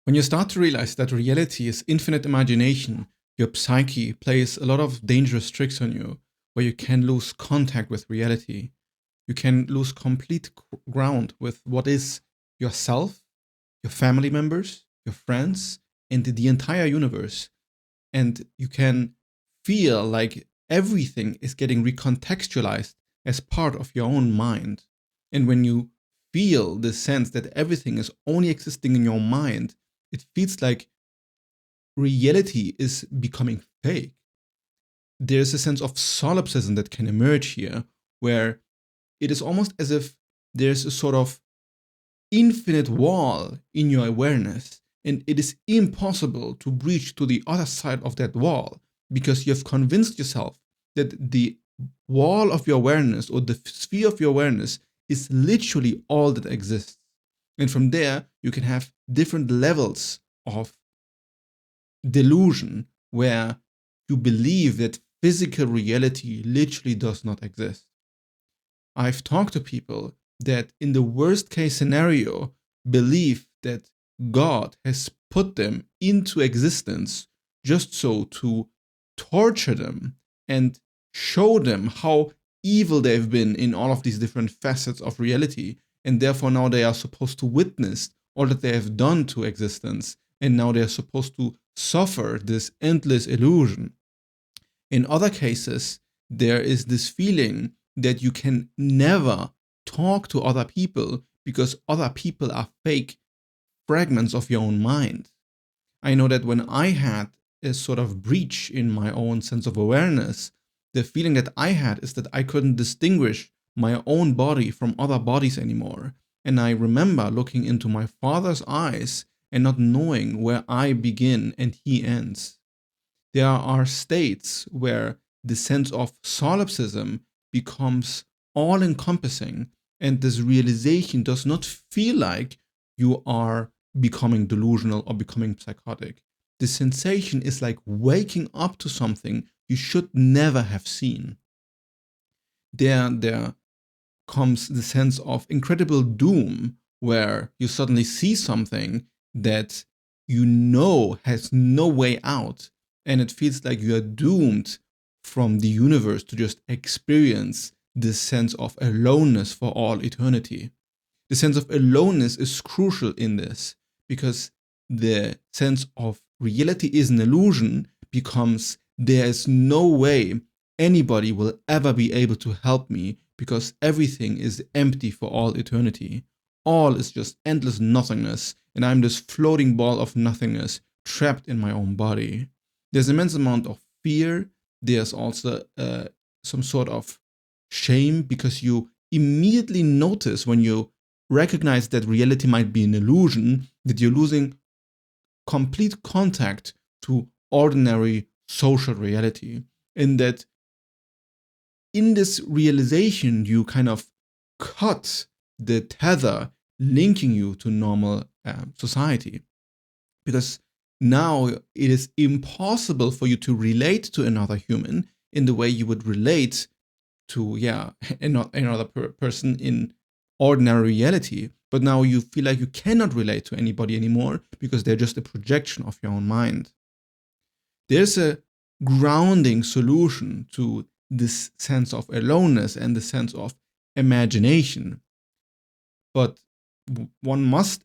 When you start to realize that reality is infinite imagination, your psyche plays a lot of dangerous tricks on you, where you can lose contact with reality. You can lose complete ground with what is yourself, your family members, your friends, and the entire universe. And you can feel like everything is getting recontextualized as part of your own mind. And when you feel the sense that everything is only existing in your mind, it feels like reality is becoming fake. There's a sense of solipsism that can emerge here, where it is almost as if there's a sort of infinite wall in your awareness, and it is impossible to breach to the other side of that wall because you've convinced yourself that the wall of your awareness or the sphere of your awareness is literally all that exists. And from there, you can have different levels of delusion where you believe that physical reality literally does not exist. I've talked to people that in the worst case scenario believe that God has put them into existence just so to torture them and show them how evil they've been in all of these different facets of reality, and therefore now they are supposed to witness all that they have done to existence, and now they're supposed to suffer this endless illusion. In other cases, there is this feeling that you can never talk to other people because other people are fake fragments of your own mind. I know that when I had a sort of breach in my own sense of awareness, the feeling that I had is that I couldn't distinguish my own body from other bodies anymore. And I remember looking into my father's eyes and not knowing where I begin and he ends. There are states where the sense of solipsism becomes all encompassing, and this realization does not feel like you are becoming delusional or becoming psychotic. The sensation is like waking up to something you should never have seen. There comes the sense of incredible doom, where you suddenly see something that you know has no way out, and it feels like you are doomed from the universe to just experience this sense of aloneness for all eternity. The sense of aloneness is crucial in this because the sense of reality is an illusion becomes there is no way anybody will ever be able to help me because everything is empty for all eternity. All is just endless nothingness, and I'm this floating ball of nothingness trapped in my own body. There's an immense amount of fear. There's also some sort of shame because you immediately notice when you recognize that reality might be an illusion, that you're losing complete contact to ordinary social reality. And that in this realization, you kind of cut the tether linking you to normal society. Because now it is impossible for you to relate to another human in the way you would relate to another person in ordinary reality. But now you feel like you cannot relate to anybody anymore because they're just a projection of your own mind. There's a grounding solution to this sense of aloneness and the sense of imagination. But one must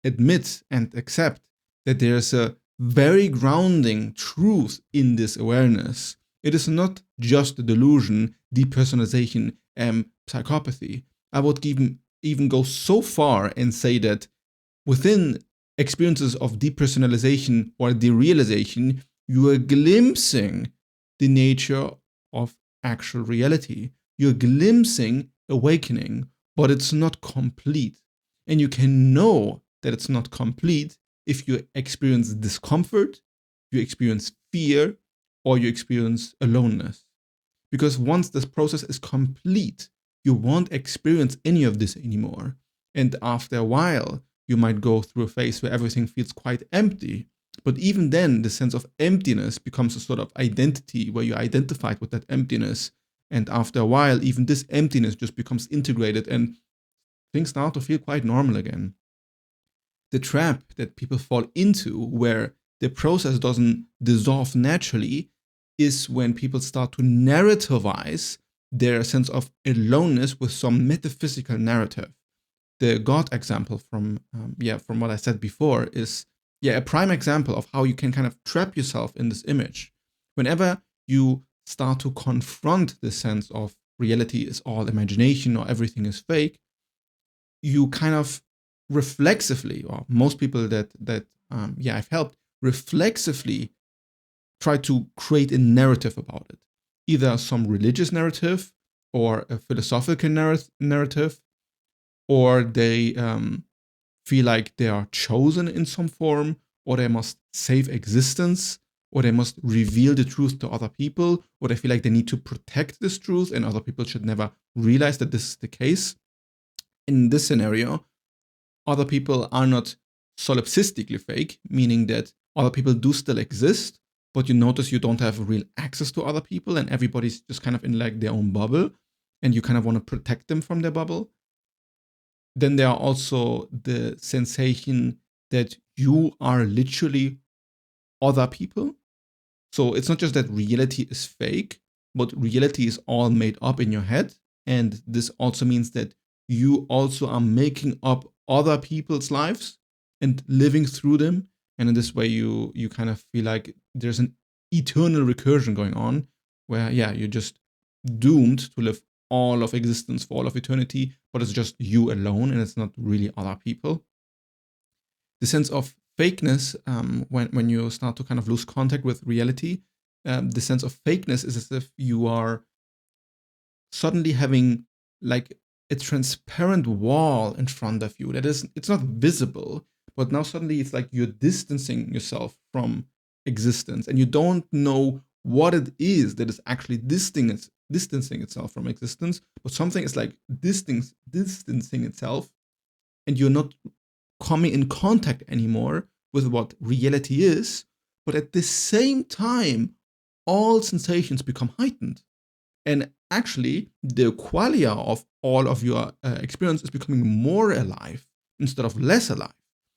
admit and accept that there's a very grounding truth in this awareness. It is not just a delusion, depersonalization, and psychopathy. I would even go so far and say that within experiences of depersonalization or derealization, you are glimpsing the nature of actual reality. You're glimpsing awakening, but it's not complete. And you can know that it's not complete if you experience discomfort, you experience fear, or you experience aloneness. Because once this process is complete, you won't experience any of this anymore. And after a while, you might go through a phase where everything feels quite empty. But even then, the sense of emptiness becomes a sort of identity where you're identified with that emptiness. And after a while, even this emptiness just becomes integrated and things start to feel quite normal again. The trap that people fall into, where the process doesn't dissolve naturally, is when people start to narrativize their sense of aloneness with some metaphysical narrative. The God example from what I said before is a prime example of how you can kind of trap yourself in this image. Whenever you start to confront the sense of reality is all imagination or everything is fake, you kind of reflexively, or most people that I've helped, reflexively try to create a narrative about it, either some religious narrative or a philosophical narrative, or they feel like they are chosen in some form, or they must save existence, or they must reveal the truth to other people, or they feel like they need to protect this truth and other people should never realize that this is the case. In this scenario, other people are not solipsistically fake, meaning that other people do still exist, but you notice you don't have real access to other people and everybody's just kind of in like their own bubble and you kind of want to protect them from their bubble. Then there are also the sensation that you are literally other people. So it's not just that reality is fake, but reality is all made up in your head. And this also means that you also are making up other people's lives and living through them. And in this way, you kind of feel like there's an eternal recursion going on where, you're just doomed to live all of existence for all of eternity, but it's just you alone and it's not really other people. The sense of fakeness, when you start to kind of lose contact with reality, the sense of fakeness is as if you are suddenly having like a transparent wall in front of you it's not visible, but now suddenly it's like you're distancing yourself from existence and you don't know what it is that is actually distancing itself from existence, but something is like distancing itself and you're not coming in contact anymore with what reality is, but at the same time all sensations become heightened. And actually, the qualia of all of your experience is becoming more alive instead of less alive.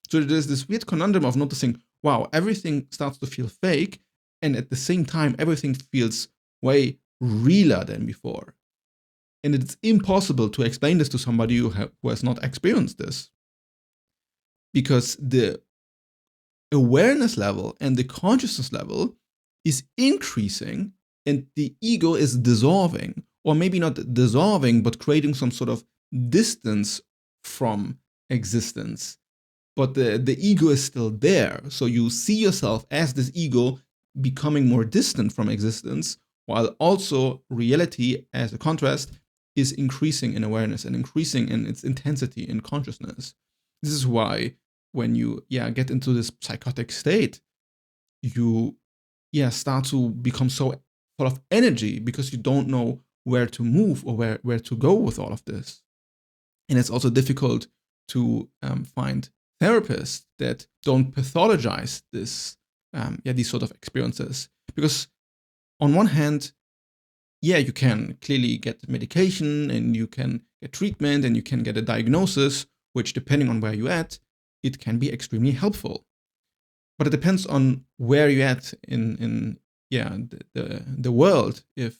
So there's this weird conundrum of noticing, wow, everything starts to feel fake, and at the same time, everything feels way realer than before. And it's impossible to explain this to somebody who has not experienced this. Because the awareness level and the consciousness level is increasing and the ego is dissolving, or maybe not dissolving, but creating some sort of distance from existence. But the ego is still there. So you see yourself as this ego becoming more distant from existence, while also reality, as a contrast, is increasing in awareness and increasing in its intensity in consciousness. This is why when you get into this psychotic state, you start to become so full of energy because you don't know where to move or where to go with all of this. And it's also difficult to find therapists that don't pathologize this, these sort of experiences. Because on one hand, you can clearly get medication and you can get treatment and you can get a diagnosis, which depending on where you're at, it can be extremely helpful. But it depends on where you're at in the world, if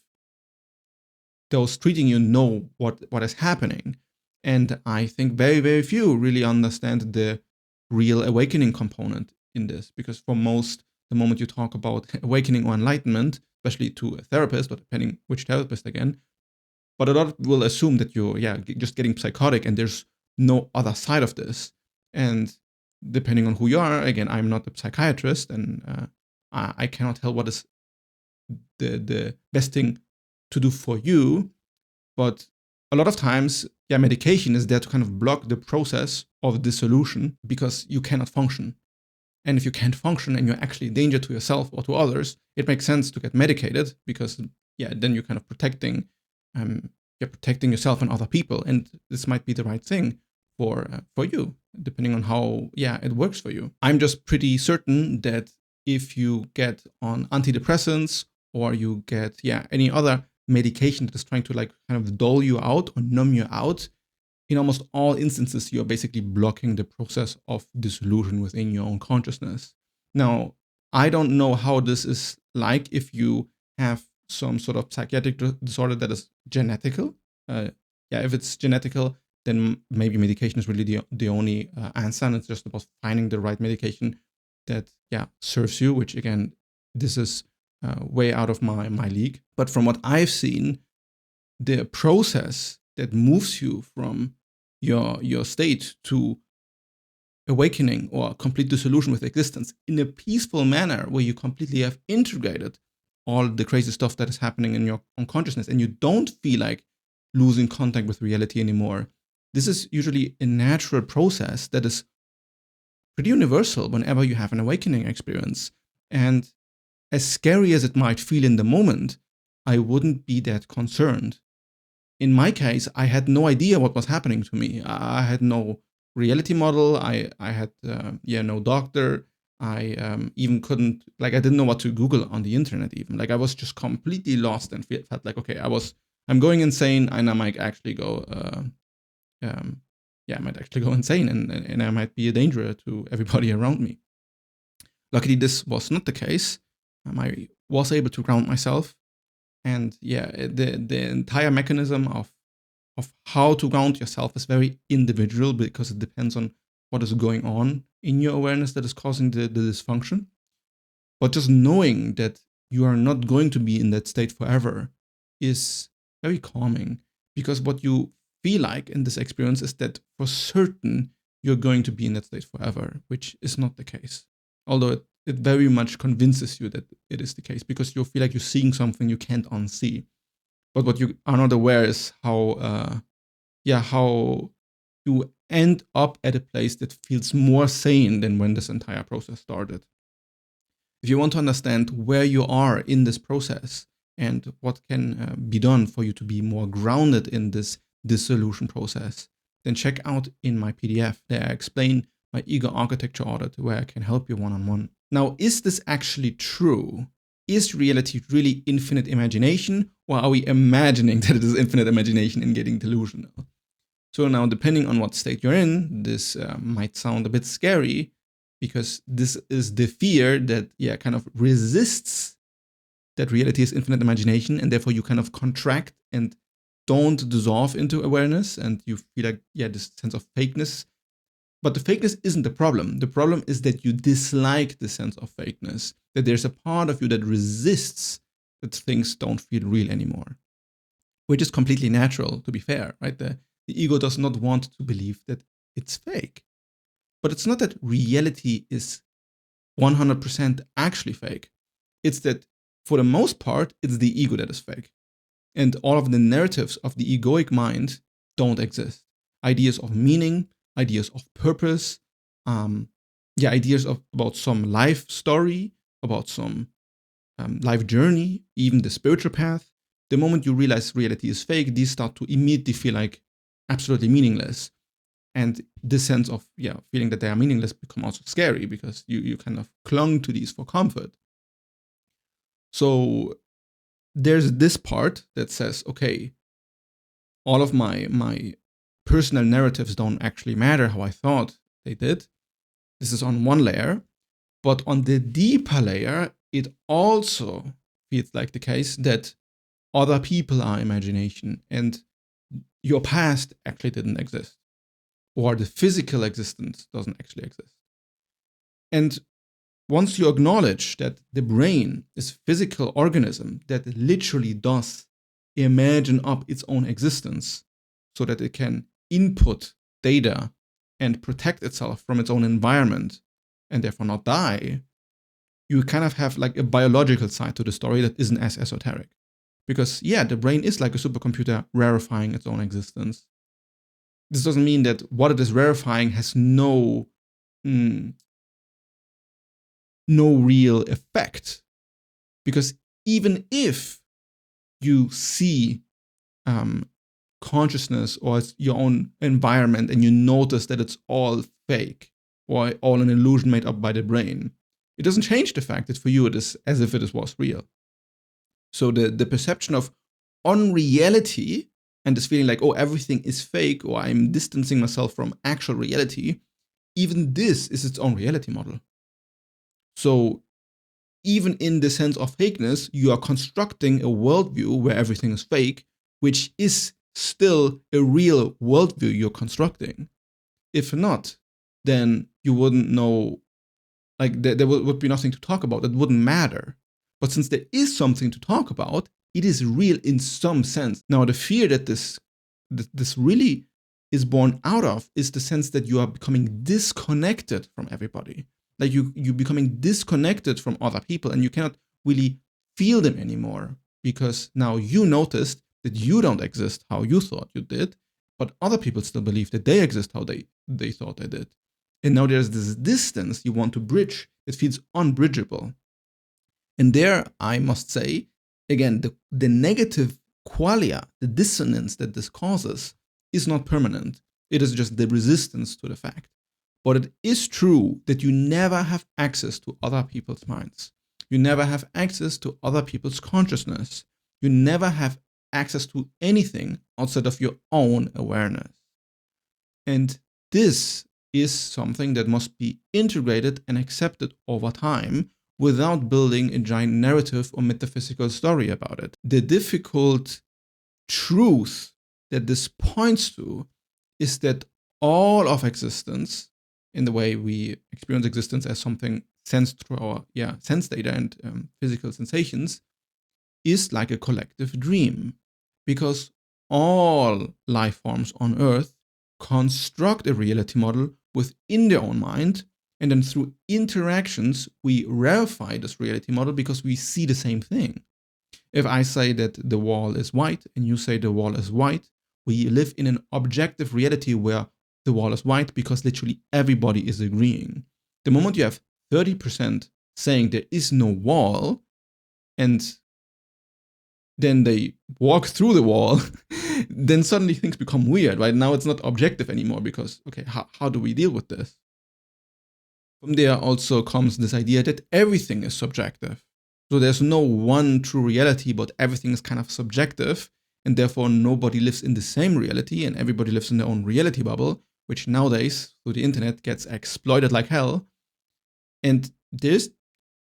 those treating you know what is happening. And I think very, very few really understand the real awakening component in this, because for most, the moment you talk about awakening or enlightenment, especially to a therapist, or depending which therapist again, but a lot will assume that you're just getting psychotic and there's no other side of this. And depending on who you are, again, I'm not a psychiatrist and I cannot tell what is the best thing to do for you. But a lot of times, medication is there to kind of block the process of dissolution because you cannot function. And if you can't function and you're actually a danger to yourself or to others, it makes sense to get medicated because, then you're kind of protecting yourself and other people. And this might be the right thing for you, depending on how, it works for you. I'm just pretty certain that if you get on antidepressants or you get, any other medication that is trying to like kind of dull you out or numb you out, in almost all instances, you're basically blocking the process of dissolution within your own consciousness. Now, I don't know how this is like if you have some sort of psychiatric disorder that is genetical. If it's genetical, then maybe medication is really the only answer, and it's just about finding the right medication that serves you, which again, this is way out of my league. But from what I've seen, the process that moves you from your state to awakening or complete dissolution with existence in a peaceful manner, where you completely have integrated all the crazy stuff that is happening in your unconsciousness and you don't feel like losing contact with reality anymore. This is usually a natural process that is pretty universal whenever you have an awakening experience. And as scary as it might feel in the moment, I wouldn't be that concerned. In my case, I had no idea what was happening to me. I had no reality model. I had no doctor. I even couldn't, I didn't know what to Google on the internet even. I was just completely lost and felt like, okay, I'm going insane, and I might actually go insane, and I might be a danger to everybody around me. Luckily, this was not the case. I was able to ground myself, and the entire mechanism of how to ground yourself is very individual, because it depends on what is going on in your awareness that is causing the dysfunction. But just knowing that you are not going to be in that state forever is very calming, because what you feel like in this experience is that for certain you're going to be in that state forever, which is not the case. Although it very much convinces you that it is the case, because you feel like you're seeing something you can't unsee. But what you are not aware is how you end up at a place that feels more sane than when this entire process started. If you want to understand where you are in this process and what can be done for you to be more grounded in this dissolution process, then check out in my PDF. There I explain my ego architecture audit, where I can help you one-on-one. Now, is this actually true? Is reality really infinite imagination, or are we imagining that it is infinite imagination and getting delusional? So now, depending on what state you're in, this might sound a bit scary, because this is the fear that kind of resists that reality is infinite imagination, and therefore you kind of contract and don't dissolve into awareness, and you feel like this sense of fakeness. But the fakeness isn't the problem. The problem is that you dislike the sense of fakeness, that there's a part of you that resists that things don't feel real anymore, which is completely natural, to be fair, right? The ego does not want to believe that it's fake. But it's not that reality is 100% actually fake. It's that, for the most part, it's the ego that is fake. And all of the narratives of the egoic mind don't exist. Ideas of meaning, ideas of purpose, ideas about some life story, about some life journey, even the spiritual path. The moment you realize reality is fake, these start to immediately feel like absolutely meaningless. And this sense of feeling that they are meaningless become also scary, because you kind of clung to these for comfort. So there's this part that says, okay, all of my personal narratives don't actually matter how I thought they did. This is on one layer. But on the deeper layer, it also feels like the case that other people are imagination, and your past actually didn't exist, or the physical existence doesn't actually exist. And once you acknowledge that the brain is a physical organism that literally does imagine up its own existence so that it can input data and protect itself from its own environment and therefore not die, you kind of have like a biological side to the story that isn't as esoteric. Because the brain is like a supercomputer rarefying its own existence. This doesn't mean that what it is rarefying has no real effect. Because even if you see consciousness or your own environment and you notice that it's all fake or all an illusion made up by the brain, it doesn't change the fact that for you it is as if it was real. So the perception of unreality and this feeling like, oh, everything is fake, or I'm distancing myself from actual reality, even this is its own reality model. So even in the sense of fakeness, you are constructing a worldview where everything is fake, which is still a real worldview you're constructing. If not, then you wouldn't know, like there would be nothing to talk about. It wouldn't matter. But since there is something to talk about, it is real in some sense. Now, the fear that this really is born out of is the sense that you are becoming disconnected from everybody. Like you're becoming disconnected from other people, and you cannot really feel them anymore, because now you noticed that you don't exist how you thought you did, but other people still believe that they exist how they thought they did. And now there's this distance you want to bridge that feels unbridgeable. And there, I must say, again, the negative qualia, the dissonance that this causes, is not permanent. It is just the resistance to the fact. But it is true that you never have access to other people's minds. You never have access to other people's consciousness. You never have access to anything outside of your own awareness. And this is something that must be integrated and accepted over time without building a giant narrative or metaphysical story about it. The difficult truth that this points to is that all of existence, in the way we experience existence as something sensed through our sense data and physical sensations, is like a collective dream, because all life forms on Earth construct a reality model within their own mind, and then through interactions we verify this reality model because we see the same thing. If I say that the wall is white and you say the wall is white, we live in an objective reality where the wall is white because literally everybody is agreeing. The moment you have 30% saying there is no wall, and then they walk through the wall, then suddenly things become weird, right? Now it's not objective anymore because, okay, how do we deal with this? From there also comes this idea that everything is subjective. So there's no one true reality, but everything is kind of subjective, and therefore nobody lives in the same reality and everybody lives in their own reality bubble, which nowadays, through the internet, gets exploited like hell. And there's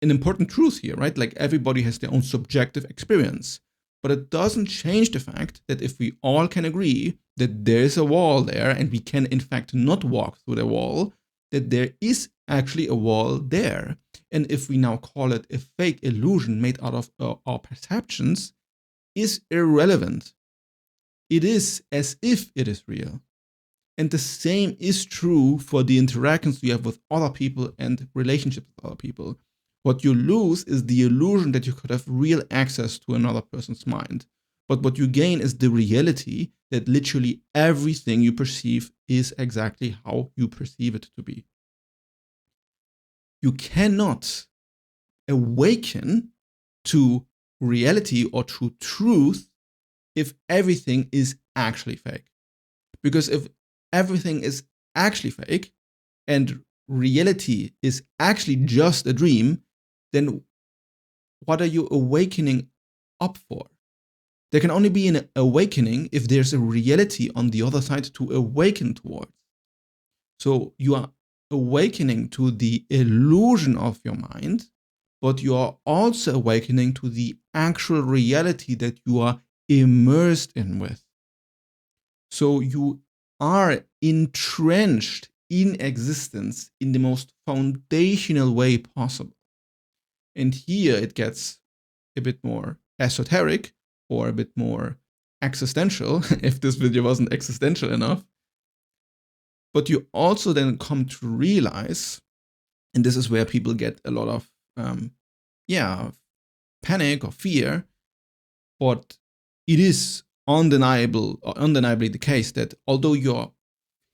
an important truth here, right? Like everybody has their own subjective experience. But it doesn't change the fact that if we all can agree that there's a wall there and we can in fact not walk through the wall, that there is actually a wall there. And if we now call it a fake illusion made out of our perceptions, is irrelevant. It is as if it is real. And the same is true for the interactions you have with other people and relationships with other people. What you lose is the illusion that you could have real access to another person's mind. But what you gain is the reality that literally everything you perceive is exactly how you perceive it to be. You cannot awaken to reality or to truth if everything is actually fake. Because if everything is actually fake and reality is actually just a dream, then what are you awakening up for? There can only be an awakening if there's a reality on the other side to awaken towards. So you are awakening to the illusion of your mind, but you are also awakening to the actual reality that you are immersed in with. So you are entrenched in existence in the most foundational way possible. And here it gets a bit more esoteric or a bit more existential, if this video wasn't existential enough. But you also then come to realize, and this is where people get a lot of panic or fear, but it is undeniably the case that although your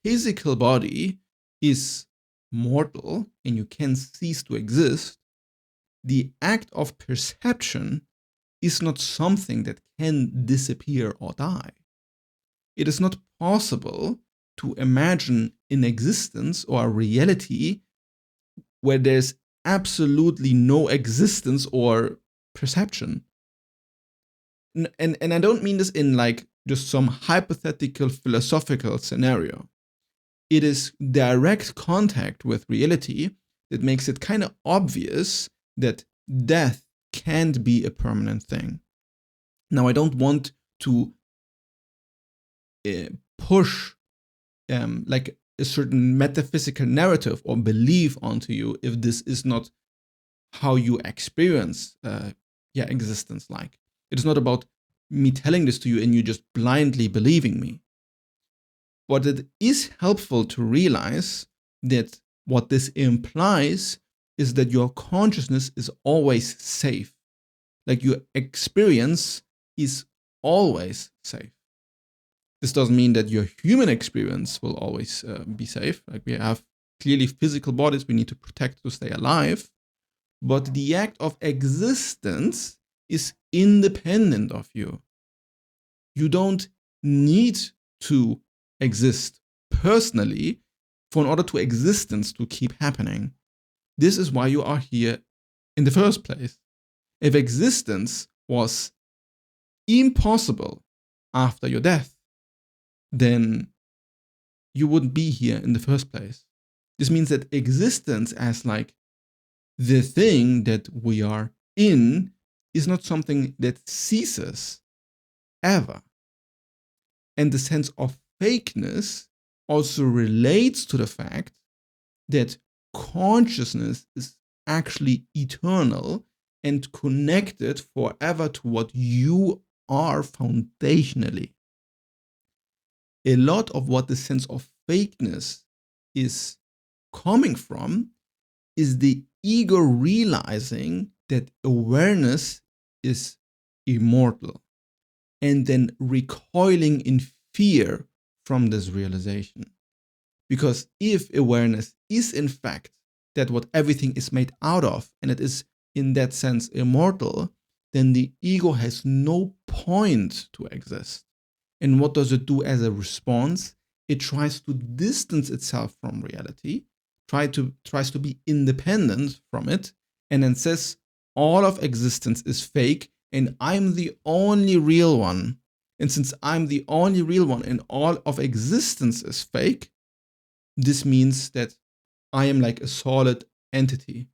physical body is mortal and you can cease to exist, the act of perception is not something that can disappear or die. It is not possible to imagine an existence or a reality where there's absolutely no existence or perception. And I don't mean this in like just some hypothetical philosophical scenario. It is direct contact with reality that makes it kind of obvious that death can't be a permanent thing. Now, I don't want to push like a certain metaphysical narrative or belief onto you if this is not how you experience existence like. It is not about me telling this to you and you just blindly believing me. But it is helpful to realize that what this implies is that your consciousness is always safe. Like your experience is always safe. This doesn't mean that your human experience will always be safe. Like we have clearly physical bodies we need to protect to stay alive. But the act of existence is independent of you. You don't need to exist personally for in order to existence to keep happening. This is why you are here in the first place. If existence was impossible after your death, then you wouldn't be here in the first place. This means that existence as like the thing that we are in is not something that ceases ever. And the sense of fakeness also relates to the fact that consciousness is actually eternal and connected forever to what you are foundationally. A lot of what the sense of fakeness is coming from is the ego realizing that awareness is immortal and then recoiling in fear from this realization. Because if awareness is in fact that what everything is made out of, and it is in that sense immortal, then the ego has no point to exist. And what does it do as a response? It tries to distance itself from reality, tries to be independent from it, and then says all of existence is fake and I'm the only real one. And since I'm the only real one and all of existence is fake, this means that I am like a solid entity.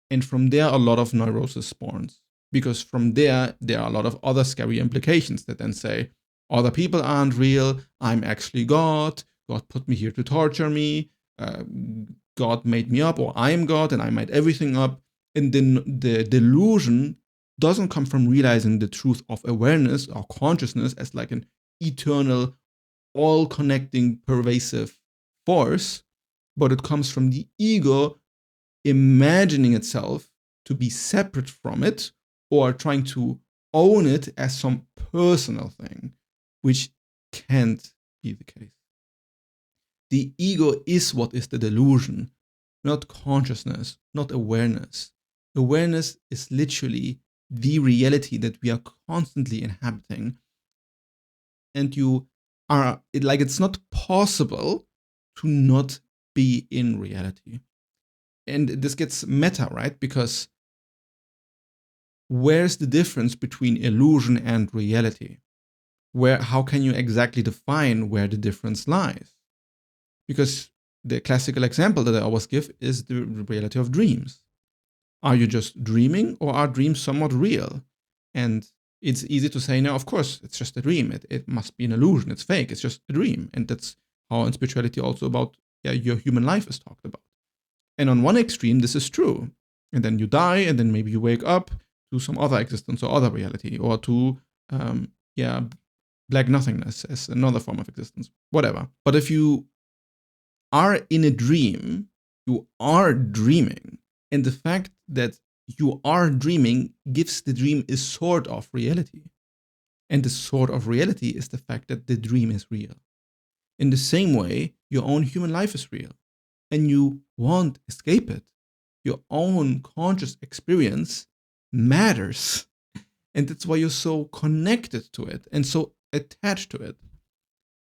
And from there, a lot of neurosis spawns. Because from there are a lot of other scary implications that then say, other people aren't real, I'm actually God, God put me here to torture me, God made me up, or I'm God and I made everything up. And then the delusion doesn't come from realizing the truth of awareness or consciousness as like an eternal, all-connecting, pervasive force, but it comes from the ego imagining itself to be separate from it or trying to own it as some personal thing, which can't be the case. The ego is what is the delusion, not consciousness, not awareness. Awareness is literally the reality that we are constantly inhabiting. And it's not possible to not be in reality. And this gets meta, right? Because where's the difference between illusion and reality? How can you exactly define where the difference lies? Because the classical example that I always give is the reality of dreams. Are you just dreaming or are dreams somewhat real? And it's easy to say, no, of course, it's just a dream. It must be an illusion. It's fake. It's just a dream. And that's how in spirituality also about your human life is talked about. And on one extreme, this is true. And then you die, and then maybe you wake up to some other existence or other reality, or to, black nothingness as another form of existence, whatever. But if you are in a dream, you are dreaming. And the fact that you are dreaming gives the dream a sort of reality. And the sort of reality is the fact that the dream is real. In the same way, your own human life is real. And you won't escape it. Your own conscious experience matters. And that's why you're so connected to it and so attached to it.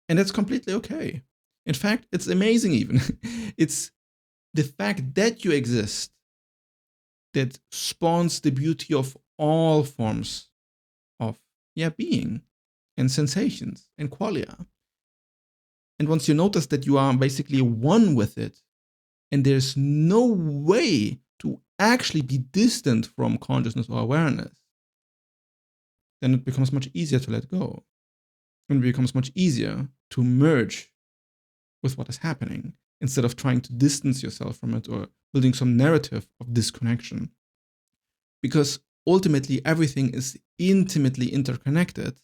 And that's completely okay. In fact, it's amazing even. It's the fact that you exist that spawns the beauty of all forms of being. and sensations and qualia. And once you notice that you are basically one with it, and there's no way to actually be distant from consciousness or awareness, then it becomes much easier to let go. And it becomes much easier to merge with what is happening instead of trying to distance yourself from it or building some narrative of disconnection. Because ultimately, everything is intimately interconnected.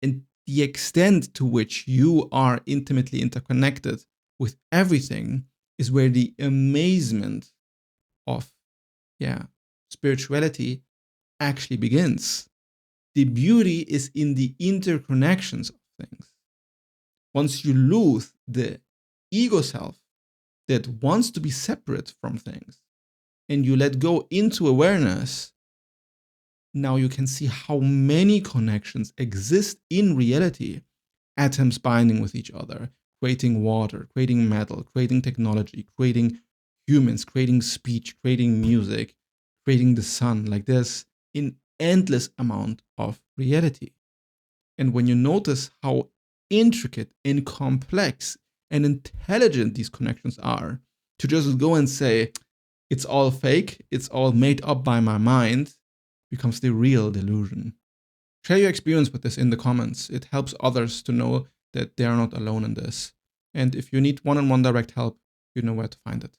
And the extent to which you are intimately interconnected with everything is where the amazement of spirituality actually begins. The beauty is in the interconnections of things. Once you lose the ego self that wants to be separate from things and you let go into awareness, now you can see how many connections exist in reality. Atoms binding with each other, creating water, creating metal, creating technology, creating humans, creating speech, creating music, creating the sun. Like there's an endless amount of reality. And when you notice how intricate and complex and intelligent these connections are, to just go and say, it's all fake, it's all made up by my mind, becomes the real delusion. Share your experience with this in the comments. It helps others to know that they are not alone in this. And if you need one-on-one direct help, you know where to find it.